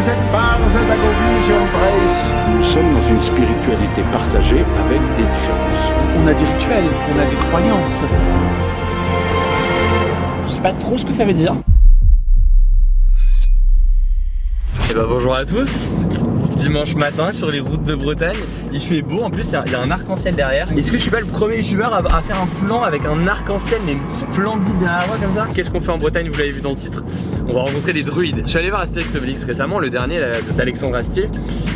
Nous sommes dans une spiritualité partagée avec des différences. On a des rituels, on a des croyances. Je sais pas trop ce que ça veut dire. Et bah bonjour à tous. Dimanche matin sur les routes de Bretagne, il fait beau, en plus il y a un arc-en-ciel derrière. Est-ce que je suis pas le premier youtubeur à faire un plan avec un arc-en-ciel mais splendide derrière moi comme ça? Qu'est-ce qu'on fait en Bretagne, vous l'avez vu dans le titre? On va rencontrer des druides. Je suis allé voir Astérix Obélix récemment, le dernier d'Alexandre Astier.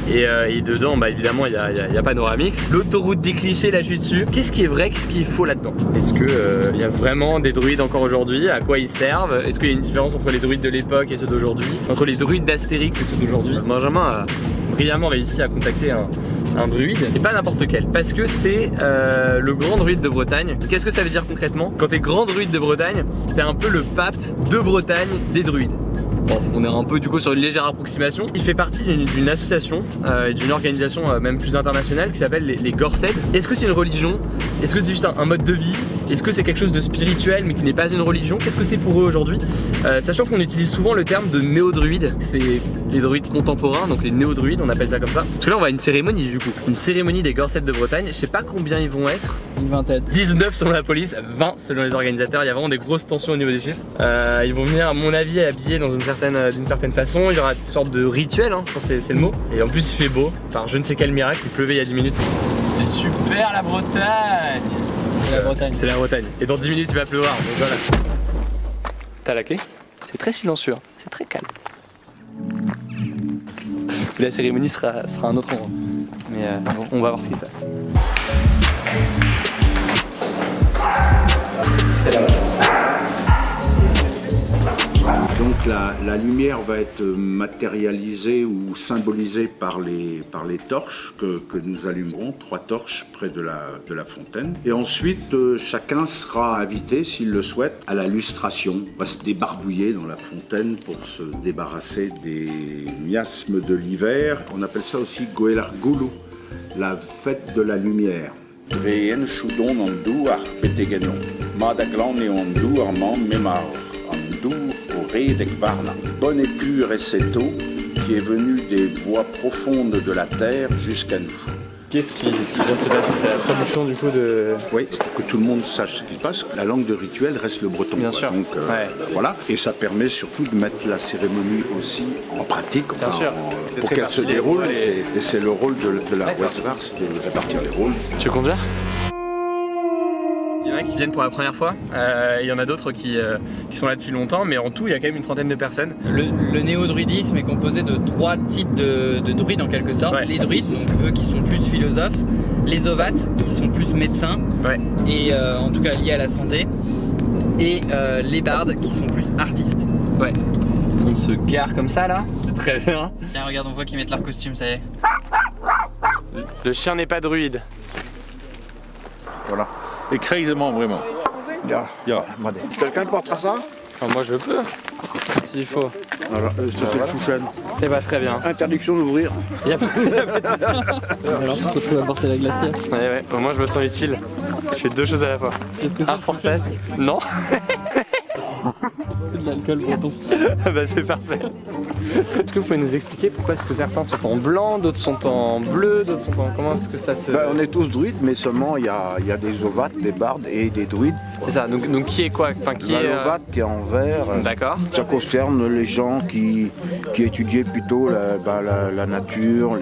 Et dedans, bah évidemment, il y a Panoramix. L'autoroute des clichés, là je suis dessus. Qu'est-ce qui est vrai, qu'est-ce qu'il faut là-dedans? Est-ce que il y a vraiment des druides encore aujourd'hui? À quoi ils servent? Est-ce qu'il y a une différence entre les druides de l'époque et ceux d'aujourd'hui? Entre les druides d'Astérix et ceux d'aujourd'hui? Benjamin a brillamment réussi à contacter un druide, et pas n'importe lequel, parce que c'est le grand druide de Bretagne. Qu'est-ce que ça veut dire concrètement? Quand t'es grand druide de Bretagne, t'es un peu le pape de Bretagne des druides. Bon, on est un peu du coup sur une légère approximation. Il fait partie d'une association et d'une organisation même plus internationale qui s'appelle les Gorsedd. Est-ce que c'est une religion? Est-ce que c'est juste un mode de vie? Est-ce que c'est quelque chose de spirituel mais qui n'est pas une religion? Qu'est-ce que c'est pour eux aujourd'hui? Sachant qu'on utilise souvent le terme de néo-druide, c'est les druides contemporains, donc les néo-druides, on appelle ça comme ça. Parce que là on va à une cérémonie du coup. Une cérémonie des Gorsedd de Bretagne, je sais pas combien ils vont être. Une vingtaine. 19 selon la police, 20 selon les organisateurs, il y a vraiment des grosses tensions au niveau des chiffres. Ils vont venir à mon avis habillés dans d'une certaine façon, il y aura une sorte de rituel, hein, je pense que c'est le mot. Et en plus il fait beau, par je ne sais quel miracle, il pleuvait il y a 10 minutes. C'est super la Bretagne! C'est la Bretagne. C'est la Bretagne. Et dans 10 minutes il va pleuvoir, donc voilà. T'as la clé? C'est très silencieux, hein. C'est très calme. La cérémonie sera à un autre endroit. Mais on va voir ce qu'il fait. C'est là. Donc la lumière va être matérialisée ou symbolisée par les torches que nous allumerons, 3 torches près de la fontaine. Et ensuite, chacun sera invité, s'il le souhaite, à la lustration. On va se débarbouiller dans la fontaine pour se débarrasser des miasmes de l'hiver. On appelle ça aussi Goelargulu, la fête de la lumière. Reen Choudon Andou Arpetegeno, Madaglan et Andou Armand Mémar, Andou Oré d'Ekbarna. Bonne et pure est cette eau qui est venue des voies profondes de la terre jusqu'à nous. Qu'est-ce qui vient de se passer? C'était la traduction du coup de... Oui, pour que tout le monde sache ce qui se passe. La langue de rituel reste le breton. Bien sûr. Donc voilà, et ça permet surtout de mettre la cérémonie aussi en pratique, Bien sûr. Pour qu'elle se déroule. Et c'est le rôle de la Westvars de répartir les rôles. Tu veux conduire? Il y en a qui viennent pour la première fois, il y en a d'autres qui sont là depuis longtemps, mais en tout il y a quand même une trentaine de personnes. Le néo-druidisme est composé de 3 types de druides en quelque sorte. Ouais. Les druides, donc eux qui sont plus philosophes, les ovates qui sont plus médecins, Ouais. et en tout cas liés à la santé, et les bardes qui sont plus artistes. Ouais. On se gare comme ça là, c'est très bien. Tiens, regarde, on voit qu'ils mettent leur costume, ça y est. Le chien n'est pas druide. Voilà. Et craisement, vraiment. Quelqu'un portera ça? Enfin, moi je peux, s'il faut. Alors, ça c'est le chouchen. Eh bah très bien. Interdiction d'ouvrir. Il y a pas de souci. Alors tu te retrouves à porter la glacière. Ouais, au moins je me sens utile. Je fais 2 choses à la fois. C'est ce que Un reportage? Non. c'est de l'alcool breton. Bah c'est parfait. Est-ce que vous pouvez nous expliquer pourquoi est-ce que certains sont en blanc, d'autres sont en bleu, d'autres sont en... Comment est-ce que ça se... On est tous druides, mais seulement il y a des ovates, des bardes et des druides. C'est ça, donc qui est quoi? Enfin, qui est... L'ovate qui est en vert, D'accord. ça concerne les gens qui étudiaient plutôt la nature,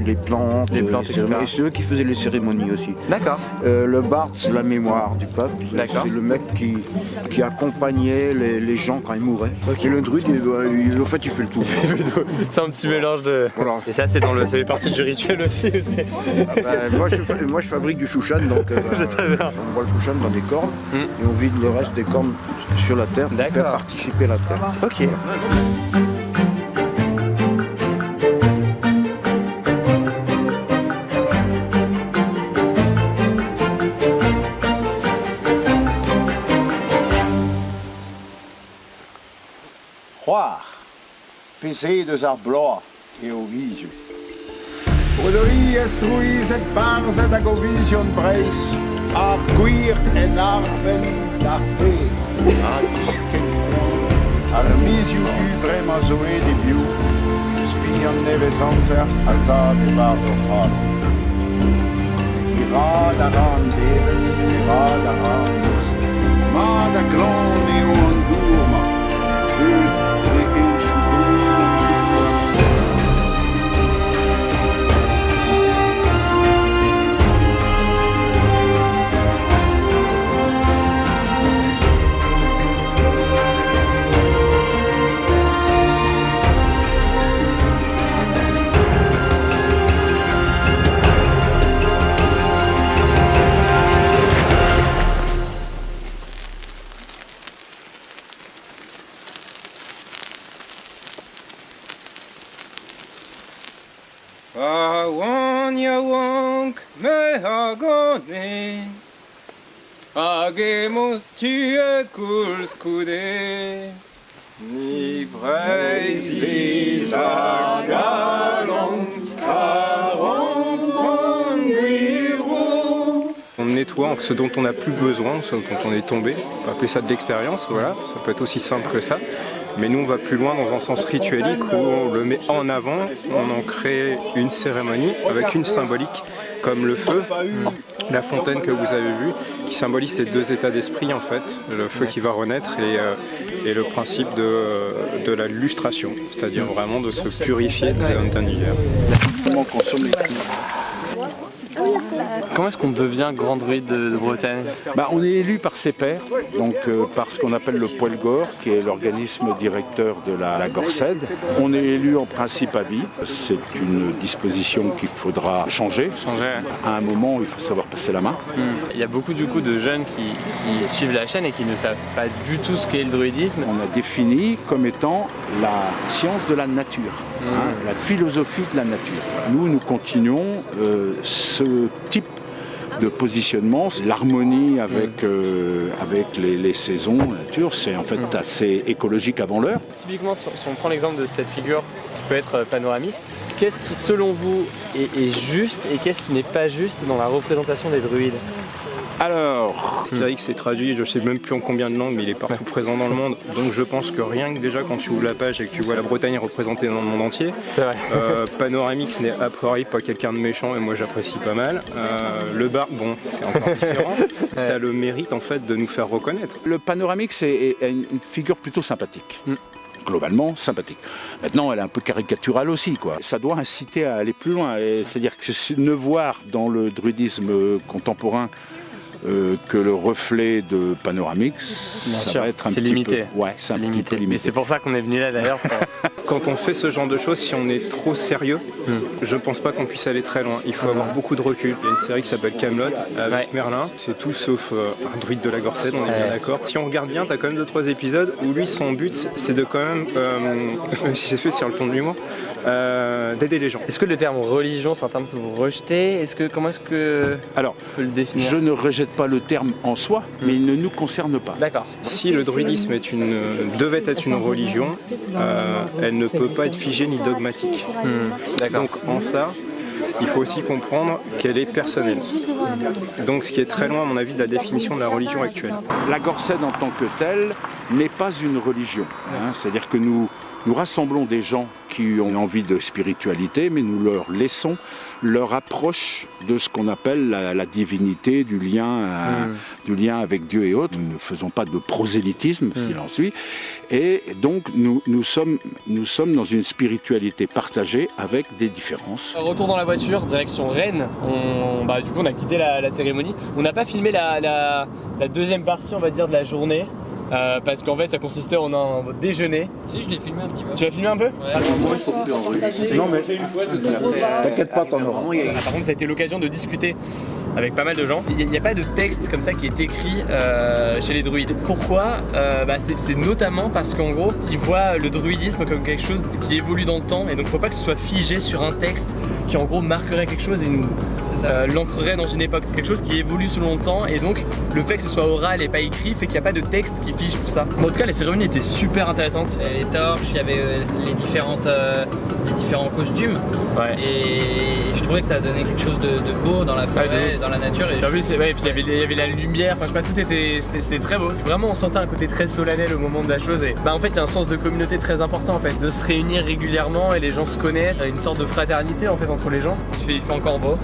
les plantes, etc. et ceux qui faisaient les cérémonies aussi. D'accord. Le barde, c'est la mémoire du peuple. D'accord. C'est le mec qui accompagnait les gens quand ils mouraient. Et le druide, en fait, il fait le tout. C'est un petit mélange de... Voilà. Et ça c'est ça fait partie du rituel aussi. Moi je fabrique du chouchan, donc C'est très bien. on voit le chouchan dans des cornes et on vide le reste des cornes sur la terre pour D'accord. faire participer la terre. Ok. Croire, pisser de arblois et au vige. Rodori estrui et bars et agovision breis, a queer en arven d'arpe, a armisio ubre mazoe de biu, spia neve sanser alzate parso faro. Iradaran deves, iradaran nostes. Mada grande o andurma, utre in shudur. Awan yawank me hagone Agemos tue kul skude Ni breizis agalon karon monguiro. On nettoie ce dont on n'a plus besoin, ce dont on est tombé. On va appeler ça de l'expérience, voilà. Ça peut être aussi simple que ça. Mais nous on va plus loin dans un sens rituelique où on le met en avant, on en crée une cérémonie avec une symbolique comme le feu, la fontaine que vous avez vue, qui symbolise ces deux états d'esprit en fait, le feu qui va renaître et le principe de la lustration, c'est-à-dire vraiment de se purifier d'un univers. Comment consommer tout? Comment est-ce qu'on devient grand druide de Bretagne? On est élu par ses pairs, donc par ce qu'on appelle le Poelgor, qui est l'organisme directeur de la Gorsedd. On est élu en principe à vie. C'est une disposition qu'il faudra changer. À un moment, il faut savoir passer la main. Il y a beaucoup du coup de jeunes qui suivent la chaîne et qui ne savent pas du tout ce qu'est le druidisme. On a défini comme étant la science de la nature, la philosophie de la nature. Nous continuons ce type de positionnement, l'harmonie avec les saisons, la nature, c'est en fait assez écologique avant l'heure. Typiquement, si on prend l'exemple de cette figure qui peut être Panoramix, qu'est-ce qui selon vous est juste et qu'est-ce qui n'est pas juste dans la représentation des druides? Alors, Astérix s'est traduit, je ne sais même plus en combien de langues, mais il est partout présent dans le monde. Donc je pense que rien que déjà quand tu ouvres la page et que tu vois la Bretagne représentée dans le monde entier, Panoramix n'est a priori pas quelqu'un de méchant et moi j'apprécie pas mal. Le bar, bon, c'est encore différent. Ça a le mérite en fait de nous faire reconnaître. le Panoramix est une figure plutôt sympathique. Globalement sympathique. Maintenant, elle est un peu caricaturale aussi, quoi. Ça doit inciter à aller plus loin. C'est-à-dire que ne voir dans le druidisme contemporain que le reflet de Panoramix, ça va être un petit limité. peu... Ouais, c'est un petit peu limité. Mais c'est pour ça qu'on est venu là d'ailleurs. Quand on fait ce genre de choses, si on est trop sérieux, je pense pas qu'on puisse aller très loin. Il faut avoir beaucoup de recul. Il y a une série qui s'appelle Camelot avec Merlin. C'est tout sauf un druide de la Gorsedd, on est bien d'accord. Si on regarde bien, t'as quand même 2-3 épisodes où lui, son but, c'est de quand même, même si c'est fait sur le ton de l'humour, d'aider les gens. Est-ce que le terme religion, c'est un terme que vous rejetez? Comment est-ce que Alors, on peut le définir? je ne rejette pas le terme en soi, mais il ne nous concerne pas. D'accord. Si le druidisme devait être une religion, elle ne peut pas être figée ni dogmatique. D'accord. Donc en ça, il faut aussi comprendre qu'elle est personnelle. Donc ce qui est très loin à mon avis de la définition de la religion actuelle. La Gorsedd en tant que telle n'est pas une religion. C'est-à-dire que nous rassemblons des gens qui ont envie de spiritualité, mais nous leur laissons leur approche de ce qu'on appelle la divinité, du lien avec Dieu et autres. Nous ne faisons pas de prosélytisme, s'il en suit. Et donc nous sommes dans une spiritualité partagée avec des différences. Retour dans la voiture, direction Rennes. Du coup on a quitté la cérémonie. On n'a pas filmé la deuxième partie, on va dire, de la journée. Parce qu'en fait ça consistait en un déjeuner. Si, je l'ai filmé un petit peu. Tu l'as filmé un peu? Non mais t'inquiète pas, t'en auras. Par contre ça a été l'occasion de discuter avec pas mal de gens. Il n'y a pas de texte comme ça qui est écrit chez les druides. Pourquoi? C'est notamment parce qu'en gros ils voient le druidisme comme quelque chose qui évolue dans le temps, et donc faut pas que ce soit figé sur un texte qui en gros marquerait quelque chose et nous l'ancrerait dans une époque. C'est quelque chose qui évolue selon le temps, et donc le fait que ce soit oral et pas écrit fait qu'il n'y a pas de texte qui sacrifices, tout ça. En tout cas, les cérémonies étaient super intéressantes. Il y avait les torches, il y avait les différents costumes. Ouais. Et je trouvais que ça donnait quelque chose de beau dans la forêt, dans la nature. Et T'as vu, ouais, et puis il y avait la lumière, enfin je sais pas, tout c'était très beau. Vraiment, on sentait un côté très solennel au moment de la chose. Et bah en fait, il y a un sens de communauté très important en fait, de se réunir régulièrement et les gens se connaissent. Il y a une sorte de fraternité en fait entre les gens. Il fait encore beau.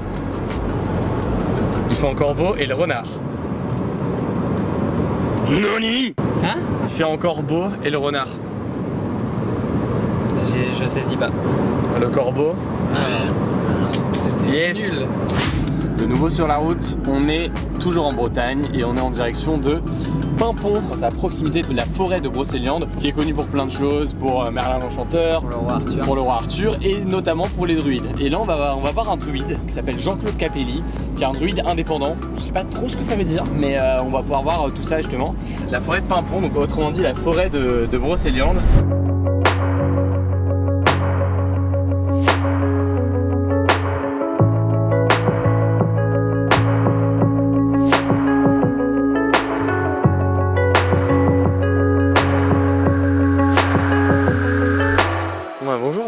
Il fait encore beau et le renard. Noni. Hein? Il fait encore beau et le renard. Je saisis pas. Le corbeau. C'était Yes. nul. De nouveau sur la route, on est toujours en Bretagne et on est en direction de Paimpont, c'est à proximité de la forêt de Brocéliande, qui est connue pour plein de choses, pour Merlin l'Enchanteur, Pour le roi Arthur. pour le roi Arthur et notamment pour les druides. Et là on va voir un druide qui s'appelle Jean-Claude Capelli, qui est un druide indépendant. Je sais pas trop ce que ça veut dire, mais on va pouvoir voir tout ça justement. La forêt de Paimpont, donc autrement dit la forêt de Brocéliande.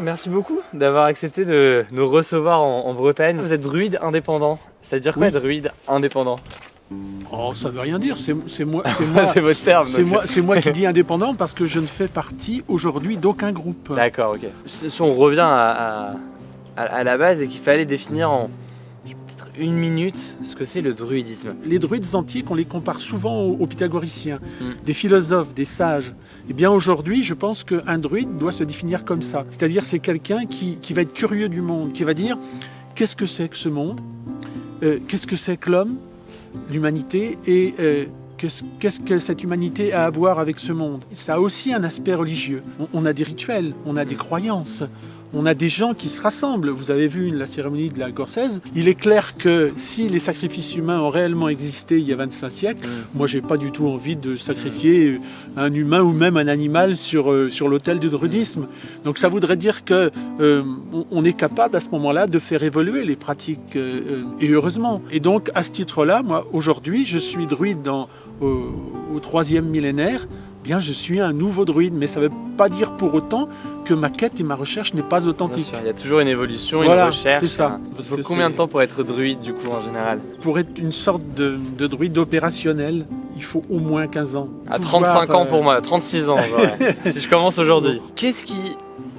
Merci beaucoup d'avoir accepté de nous recevoir en Bretagne. Vous êtes druide indépendant. Ça veut dire quoi, druide indépendant? Oh, ça veut rien dire, c'est moi, C'est votre terme. c'est moi qui dis indépendant parce que je ne fais partie aujourd'hui d'aucun groupe. D'accord, ok. Si on revient à la base et qu'il fallait définir en peut-être une minute ce que c'est le druidisme. Les druides antiques, on les compare souvent aux pythagoriciens, des philosophes, des sages. Eh bien aujourd'hui, je pense qu'un druide doit se définir comme ça. C'est-à-dire c'est quelqu'un qui va être curieux du monde, qui va dire qu'est-ce que c'est que ce monde, qu'est-ce que c'est que l'homme, l'humanité, et qu'est-ce que cette humanité a à voir avec ce monde. Ça a aussi un aspect religieux. On a des rituels, on a des croyances. On a des gens qui se rassemblent. Vous avez vu la cérémonie de la Gorsaise. Il est clair que si les sacrifices humains ont réellement existé il y a 25 siècles, moi j'ai pas du tout envie de sacrifier un humain ou même un animal sur l'autel du druidisme. Donc ça voudrait dire que on est capable à ce moment-là de faire évoluer les pratiques et heureusement. Et donc à ce titre-là, moi aujourd'hui je suis druide au 3e millénaire. Bien, je suis un nouveau druide, mais ça ne veut pas dire pour autant que ma quête et ma recherche n'est pas authentique. Il y a toujours une évolution, voilà, une recherche. C'est ça. Il faut combien de temps pour être druide du coup en général? Pour être une sorte de druide opérationnel, il faut au moins 15 ans. À 35 ans pour moi, 36 ans si je commence aujourd'hui. Qu'est-ce qui,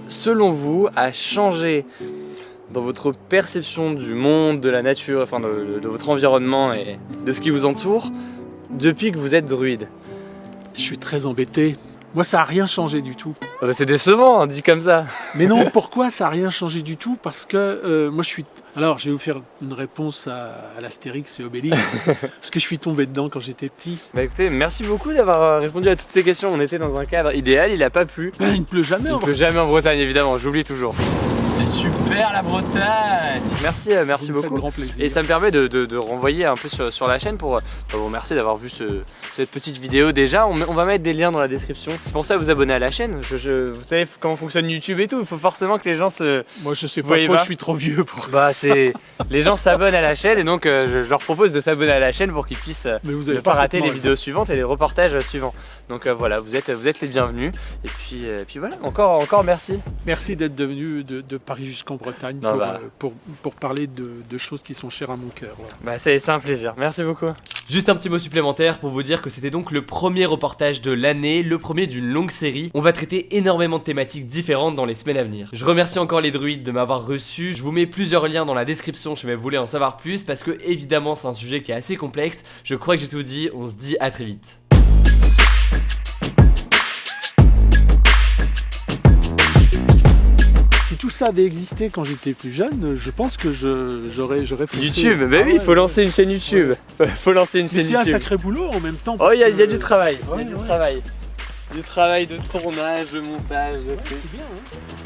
selon vous, a changé dans votre perception du monde, de la nature, enfin de votre environnement et de ce qui vous entoure depuis que vous êtes druide? Je suis très embêté. Moi, ça n'a rien changé du tout. Ah bah c'est décevant, hein, dit comme ça. Mais non, pourquoi ça n'a rien changé du tout? Parce que moi, je suis... Alors, je vais vous faire une réponse à l'Astérix et Obélix. Parce que je suis tombé dedans quand j'étais petit. Bah écoutez, merci beaucoup d'avoir répondu à toutes ces questions. On était dans un cadre idéal, il n'a pas plu. Il ne pleut jamais en Il ne pleut jamais en Bretagne, évidemment, j'oublie toujours. C'est super la Bretagne. Merci beaucoup. Grand plaisir. Et ça me permet de renvoyer un peu sur la chaîne pour vous remercier d'avoir vu cette petite vidéo déjà. On va mettre des liens dans la description. Pensez à vous abonner à la chaîne. Vous savez comment fonctionne YouTube et tout. Il faut forcément que les gens se... Moi je sais pas trop, je suis trop vieux pour ça. Les gens s'abonnent à la chaîne et donc je leur propose de s'abonner à la chaîne pour qu'ils puissent ne pas rater les vidéos suivantes et les reportages suivants. Donc voilà, vous êtes les bienvenus. Et puis voilà, encore merci. Merci d'être devenu de Paris jusqu'en Bretagne pour parler de choses qui sont chères à mon cœur. Voilà. Bah c'est un plaisir, merci beaucoup. Juste un petit mot supplémentaire pour vous dire que c'était donc le premier reportage de l'année, le premier d'une longue série. On va traiter énormément de thématiques différentes dans les semaines à venir. Je remercie encore les druides de m'avoir reçu. Je vous mets plusieurs liens dans la description si vous voulez en savoir plus parce que évidemment c'est un sujet qui est assez complexe. Je crois que j'ai tout dit, on se dit à très vite. Si tout ça avait existé quand j'étais plus jeune, je pense que j'aurais foncé. YouTube, bah oui, il faut lancer une chaîne YouTube. Faut lancer une chaîne YouTube. C'est un sacré boulot en même temps. Oh, il y a du travail. Ouais, Du travail de tournage, de montage, de trucs. C'est bien, hein.